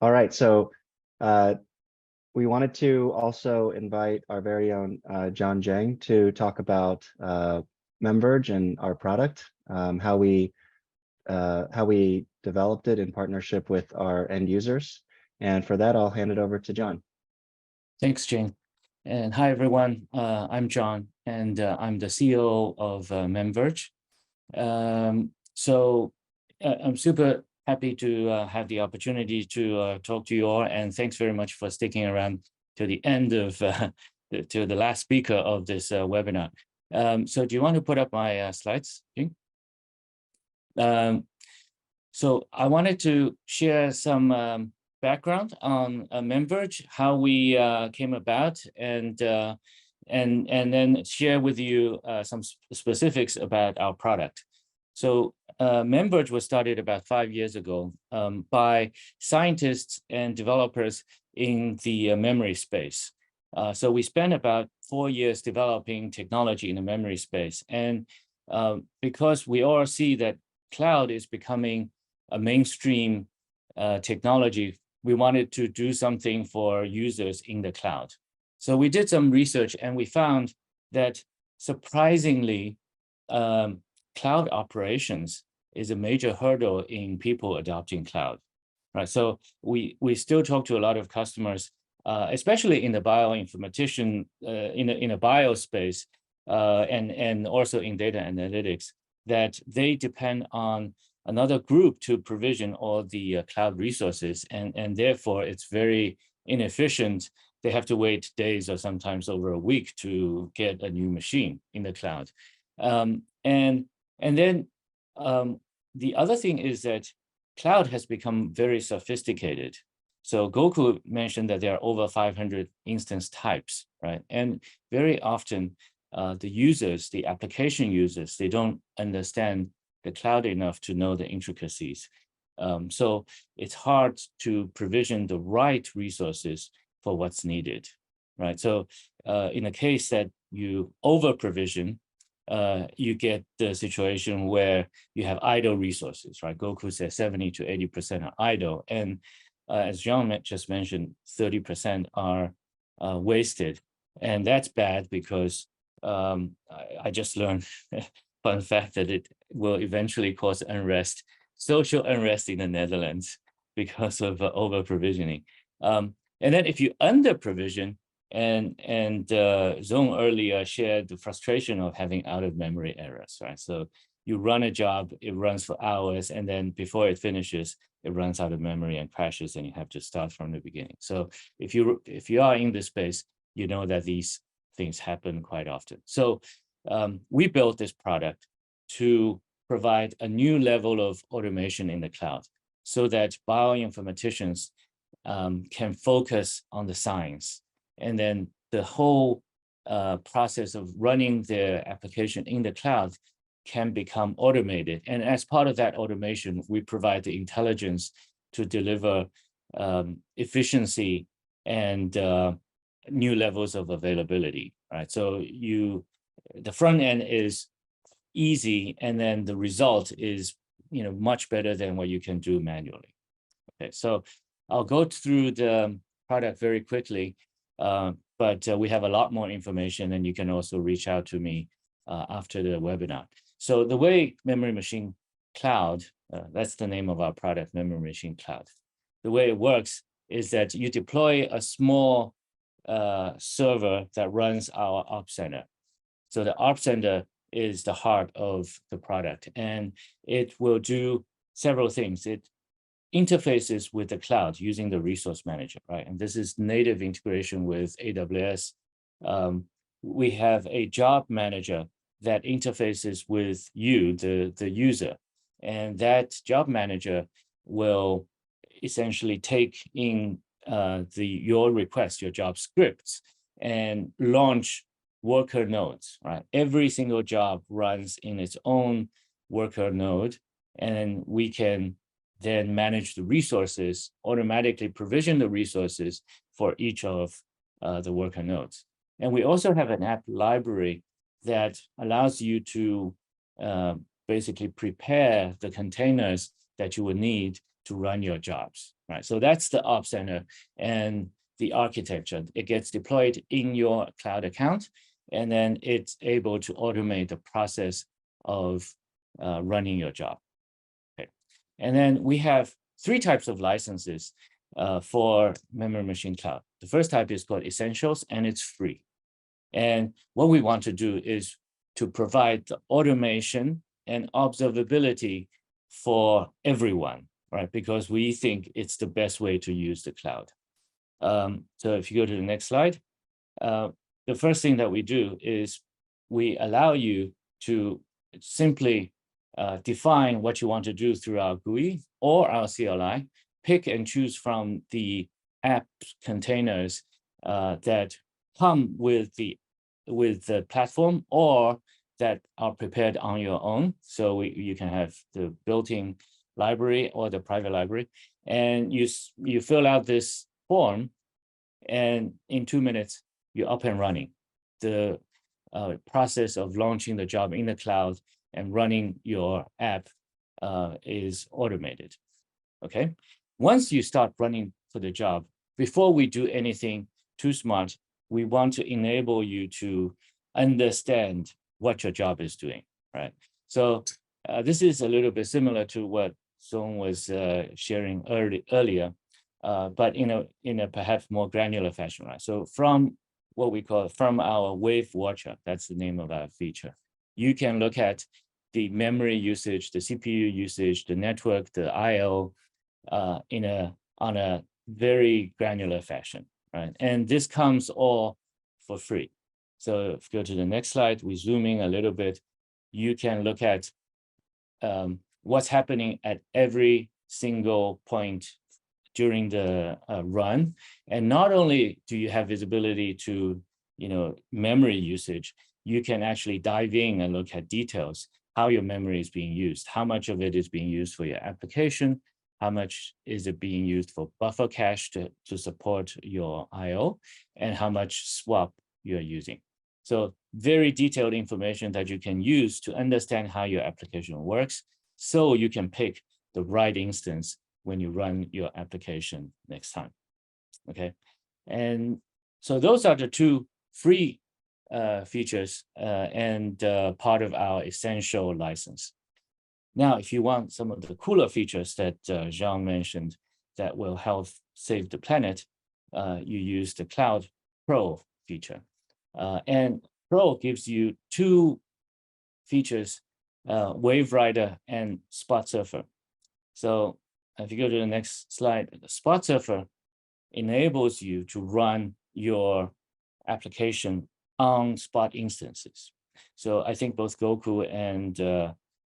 All right, so uh, we wanted to also invite our very own Jon Jiang to talk about MemVerge and our product, how we developed it in partnership with our end users. And for that, I'll hand it over to Jon. Thanks, Jane. And hi, everyone. I'm Jon, and I'm the CEO of MemVerge. I'm super happy to have the opportunity to talk to you all, and thanks very much for sticking around to the end of to the last speaker of this webinar. So do you want to put up my slides, Jing? So I wanted to share some background on MemVerge, how we came about, and then share with you some specifics about our product. So MemVerge was started about 5 years ago by scientists and developers in the memory space. So we spent about 4 years developing technology in the memory space. And because we all see that cloud is becoming a mainstream technology, we wanted to do something for users in the cloud. So we did some research and we found that surprisingly, cloud operations is a major hurdle in people adopting cloud, right? So we still talk to a lot of customers, especially in the bioinformatician, in a bio space, and also in data analytics, that they depend on another group to provision all the cloud resources, and therefore it's very inefficient. They have to wait days or sometimes over a week to get a new machine in the cloud. And then the other thing is that cloud has become very sophisticated. So Goku mentioned that there are over 500 instance types, right? And very often the users, the application users, they don't understand the cloud enough to know the intricacies. So it's hard to provision the right resources for what's needed, right? So in a case that you over provision, you get the situation where you have idle resources, right? Goku says 70 to 80% are idle. And as John just mentioned, 30% are wasted. And that's bad because I just learned fun fact that it will eventually cause unrest, social unrest in the Netherlands because of over provisioning. And then if you under provision, and Zong earlier shared the frustration of having out of memory errors, right? So you run a job, it runs for hours, and then before it finishes, it runs out of memory and crashes, and you have to start from the beginning. So if you are in this space, you know that these things happen quite often. So we built this product to provide a new level of automation in the cloud so that bioinformaticians can focus on the science. And then the whole process of running their application in the cloud can become automated. And as part of that automation, we provide the intelligence to deliver efficiency and new levels of availability, right? So the front end is easy, and then the result is much better than what you can do manually. Okay, so I'll go through the product very quickly. But we have a lot more information, and you can also reach out to me after the webinar. So the way Memory Machine Cloud, that's the name of our product, Memory Machine Cloud. The way it works is that you deploy a small server that runs our Op Center. So the Op Center is the heart of the product, and it will do several things. It interfaces with the cloud using the resource manager, right? And this is native integration with AWS. We have a job manager that interfaces with you, the user. And that job manager will essentially take in your request, your job scripts, and launch worker nodes, right? Every single job runs in its own worker node, and we can then manage the resources, automatically provision the resources for each of the worker nodes. And we also have an app library that allows you to basically prepare the containers that you would need to run your jobs, right? So that's the Ops Center and the architecture. It gets deployed in your cloud account, and then it's able to automate the process of running your job. Okay. And then we have 3 types of licenses for Memory Machine Cloud. The first type is called Essentials, and it's free. And what we want to do is to provide the automation and observability for everyone, right? Because we think it's the best way to use the cloud. So if you go to the next slide, the first thing that we do is we allow you to simply define what you want to do through our GUI or our CLI, pick and choose from the app containers that come with the platform or that are prepared on your own. So you can have the built-in library or the private library, and you fill out this form, and in 2 minutes, you're up and running. The process of launching the job in the cloud and running your app is automated, okay? Once you start running for the job, before we do anything too smart, we want to enable you to understand what your job is doing, right? So this is a little bit similar to what Song was sharing earlier, but in a perhaps more granular fashion, right? So from what we call from our WaveWatcher, that's the name of our feature, you can look at the memory usage, the CPU usage, the network, the I/O on a very granular fashion, right? And this comes all for free. So if you go to the next slide, we zoom in a little bit, you can look at what's happening at every single point during the run. And not only do you have visibility to memory usage, you can actually dive in and look at details, how your memory is being used, how much of it is being used for your application, how much is it being used for buffer cache to support your I/O, and how much swap you're using. So very detailed information that you can use to understand how your application works, so you can pick the right instance when you run your application next time, okay? And so those are the 2 free features and part of our essential license. Now, if you want some of the cooler features that Jean mentioned that will help save the planet, you use the Cloud Pro feature. And Pro gives you 2 features, WaveRider and SpotSurfer. So if you go to the next slide, SpotSurfer enables you to run your application on Spot instances. So I think both Goku and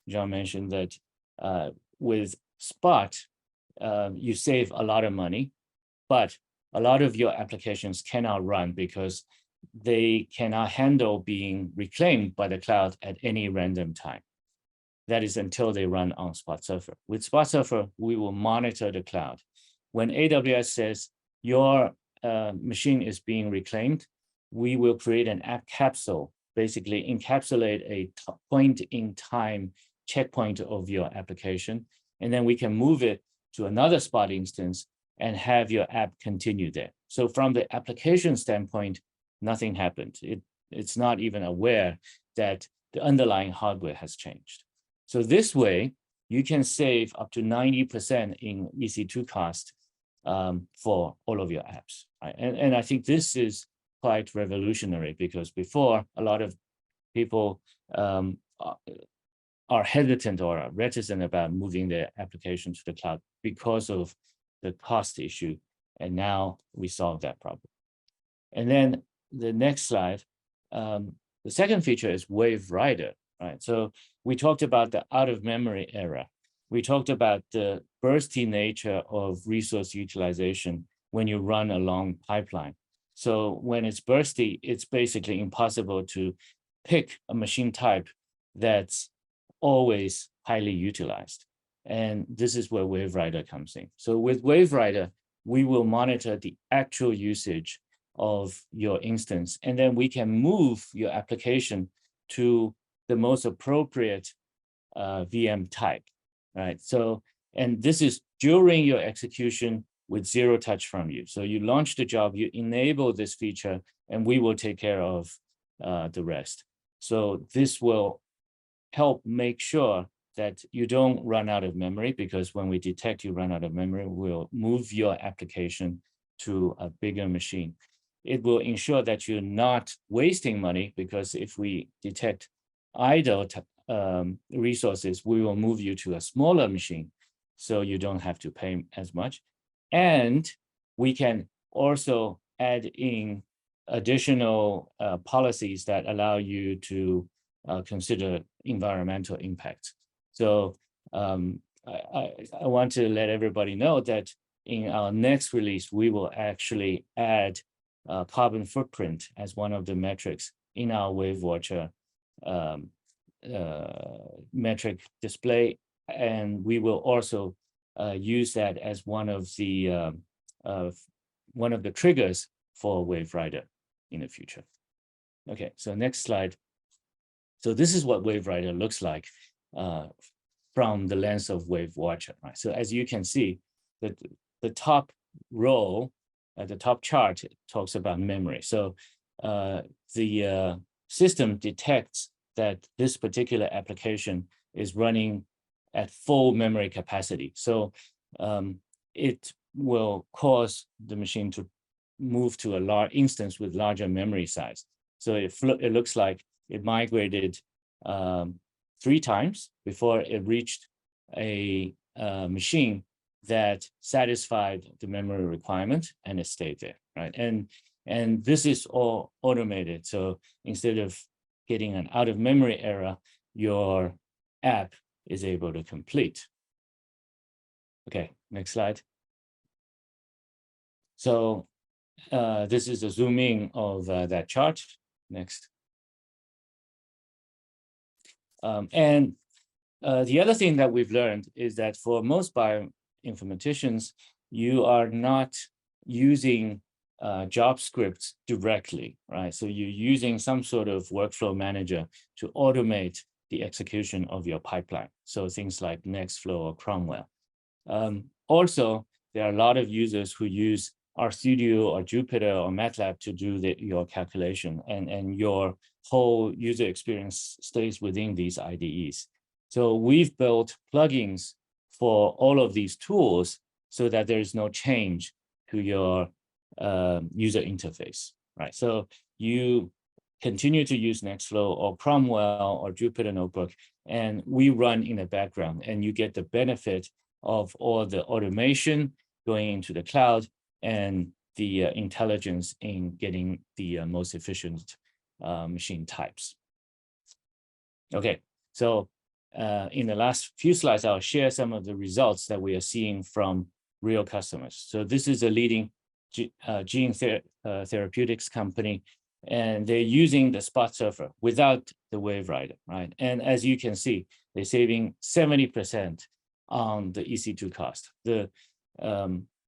John mentioned that with Spot, you save a lot of money, but a lot of your applications cannot run because they cannot handle being reclaimed by the cloud at any random time. That is until they run on SpotSurfer. With SpotSurfer, we will monitor the cloud. When AWS says your machine is being reclaimed, we will create an app capsule, basically encapsulate a point in time checkpoint of your application, and then we can move it to another Spot instance and have your app continue there. So from the application standpoint, nothing happened. It's not even aware that the underlying hardware has changed. So this way, you can save up to 90% in EC2 cost for all of your apps, right? And I think this is quite revolutionary, because before, a lot of people are hesitant or are reticent about moving their application to the cloud because of the cost issue. And now we solve that problem. And then the next slide, the second feature is WaveRider, right? So we talked about the out of memory era. We talked about the bursty nature of resource utilization when you run a long pipeline. So when it's bursty, it's basically impossible to pick a machine type that's always highly utilized. And this is where WaveRider comes in. So with WaveRider, we will monitor the actual usage of your instance, and then we can move your application to the most appropriate VM type, right? So And this is during your execution with zero touch from you. So you launch the job, you enable this feature, and we will take care of the rest. So this will help make sure that you don't run out of memory, because when we detect you run out of memory, we'll move your application to a bigger machine. It will ensure that you're not wasting money, because if we detect idle resources, we will move you to a smaller machine, so you don't have to pay as much. And we can also add in additional policies that allow you to consider environmental impact. So I want to let everybody know that in our next release, we will actually add carbon footprint as one of the metrics in our WaveWatcher metric display, and we will also use that as one of the triggers for WaveRider in the future. Okay, so next slide. So this is what WaveRider looks like from the lens of WaveWatcher. Right? So as you can see, the top row at the top chart talks about memory. So the system detects that this particular application is running at full memory capacity. So it will cause the machine to move to a large instance with larger memory size. So it looks like it migrated 3 times before it reached a machine that satisfied the memory requirement, and it stayed there, right? And this is all automated. So instead of getting an out of memory error, your app is able to complete. Okay, next slide. So this is a zoom in of that chart. Next. And the other thing that we've learned is that for most bioinformaticians, you are not using job scripts directly, right? So you're using some sort of workflow manager to automate the execution of your pipeline. So things like Nextflow or Cromwell. Also, there are a lot of users who use RStudio or Jupyter or MATLAB to do your calculation, and your whole user experience stays within these IDEs. So we've built plugins for all of these tools so that there is no change to your user interface, right? So you continue to use Nextflow or Cromwell or Jupyter Notebook, and we run in the background, and you get the benefit of all the automation going into the cloud and the intelligence in getting the most efficient machine types. Okay, so in the last few slides, I'll share some of the results that we are seeing from real customers. So this is a leading gene therapeutics company, and they're using the SpotSurfer without the WaveRider, right? And as you can see, they're saving 70% on the EC2 cost.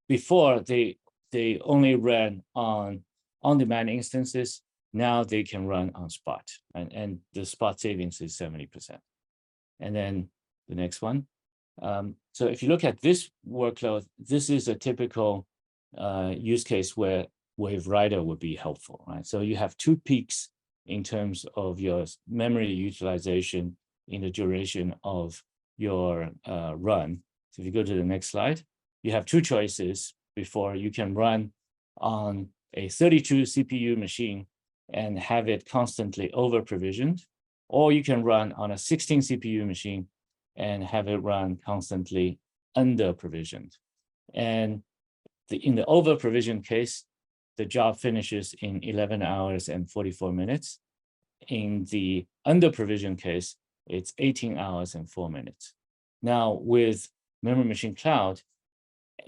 Before they only ran on on-demand instances. Now they can run on Spot, and the Spot savings is 70%. And then the next one. So if you look at this workload, this is a typical use case where WaveRider would be helpful, right? So you have 2 peaks in terms of your memory utilization in the duration of your run. So if you go to the next slide, you have 2 choices before. You can run on a 32 CPU machine and have it constantly over provisioned, or you can run on a 16 CPU machine and have it run constantly under provisioned. And in the over provision case, the job finishes in 11 hours and 44 minutes. In the under provision case, it's 18 hours and 4 minutes. Now with Memory Machine Cloud,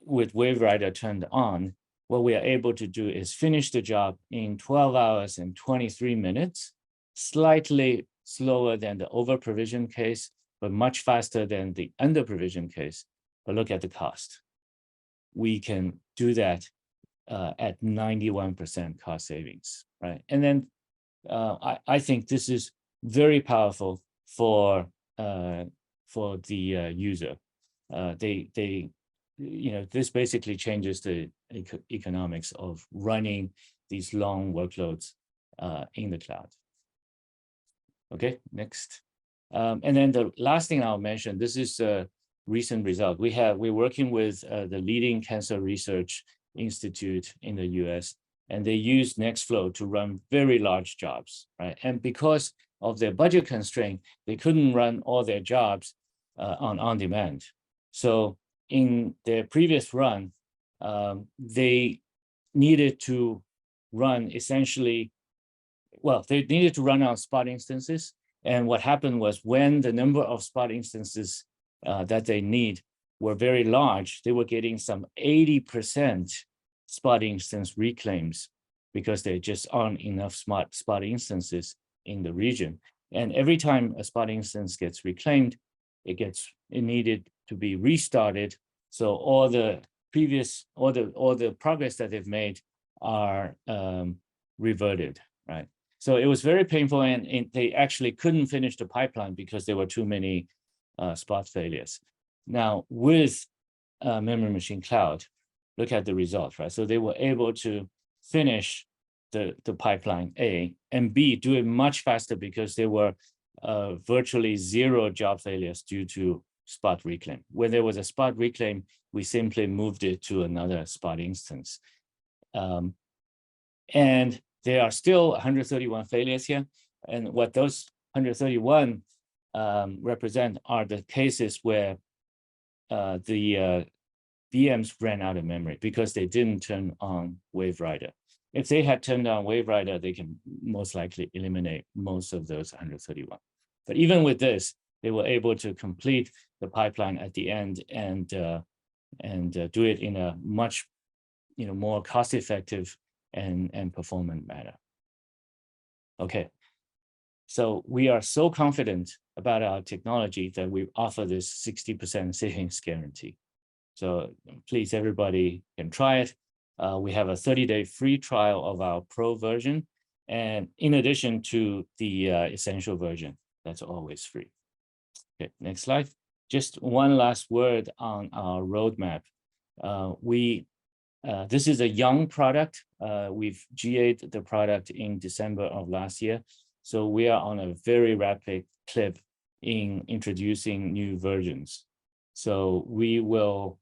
with WaveRider turned on, what we are able to do is finish the job in 12 hours and 23 minutes, slightly slower than the over provision case, but much faster than the under provision case. But look at the cost. We can do that at 91% cost savings, right? And then I think this is very powerful for the user. this basically changes the economics of running these long workloads in the cloud. Okay, next. And then the last thing I'll mention, this is a recent result. We're working with the leading cancer research institute in the US, and they use Nextflow to run very large jobs, right? And because of their budget constraint, they couldn't run all their jobs on demand. So in their previous run, they needed to run essentially, well, they needed to run on Spot instances. And what happened was when the number of Spot instances that they need were very large, they were getting some 80% Spot instance reclaims because there just aren't enough Spot instances in the region. And every time a Spot instance gets reclaimed, it needed to be restarted. So all the previous, all the progress that they've made are reverted, right? So it was very painful, and they actually couldn't finish the pipeline because there were too many Spot failures. Now with Memory Machine Cloud, look at the results, right? So they were able to finish the pipeline A, and B, do it much faster because there were virtually zero job failures due to Spot reclaim. When there was a Spot reclaim, we simply moved it to another Spot instance. And there are still 131 failures here. And what those 131 represent are the cases where the VMs ran out of memory because they didn't turn on WaveRider. If they had turned on WaveRider, they can most likely eliminate most of those 131. But even with this, they were able to complete the pipeline at the end and do it in a much more cost-effective and performant manner. Okay, so we are so confident about our technology that we offer this 60% savings guarantee. So please, everybody can try it. We have a 30-day free trial of our Pro version, and in addition to the Essential version, that's always free. Okay, next slide. Just one last word on our roadmap. This is a young product. We've GA'd the product in December of last year. So we are on a very rapid clip in introducing new versions. So we will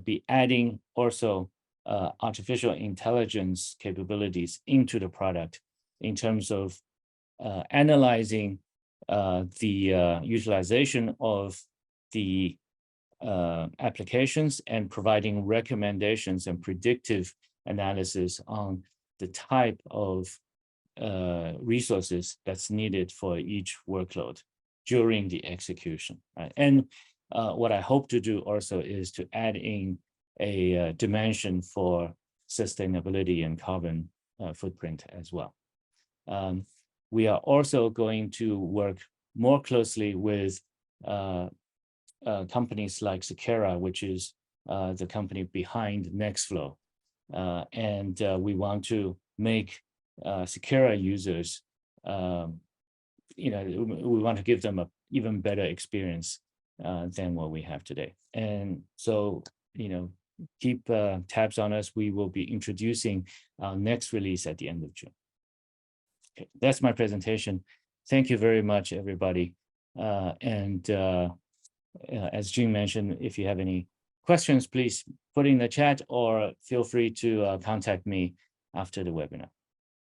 be adding also artificial intelligence capabilities into the product in terms of analyzing the utilization of the applications and providing recommendations and predictive analysis on the type of resources that's needed for each workload during the execution, right? And what I hope to do also is to add in a dimension for sustainability and carbon footprint as well. We are also going to work more closely with companies like Sakera, which is the company behind Nextflow. And we want to make Sakera users, we want to give them an even better experience than what we have today. And so, keep tabs on us. We will be introducing our next release at the end of June. Okay, that's my presentation. Thank you very much, everybody. As Jing mentioned, if you have any questions, please put in the chat or feel free to contact me after the webinar.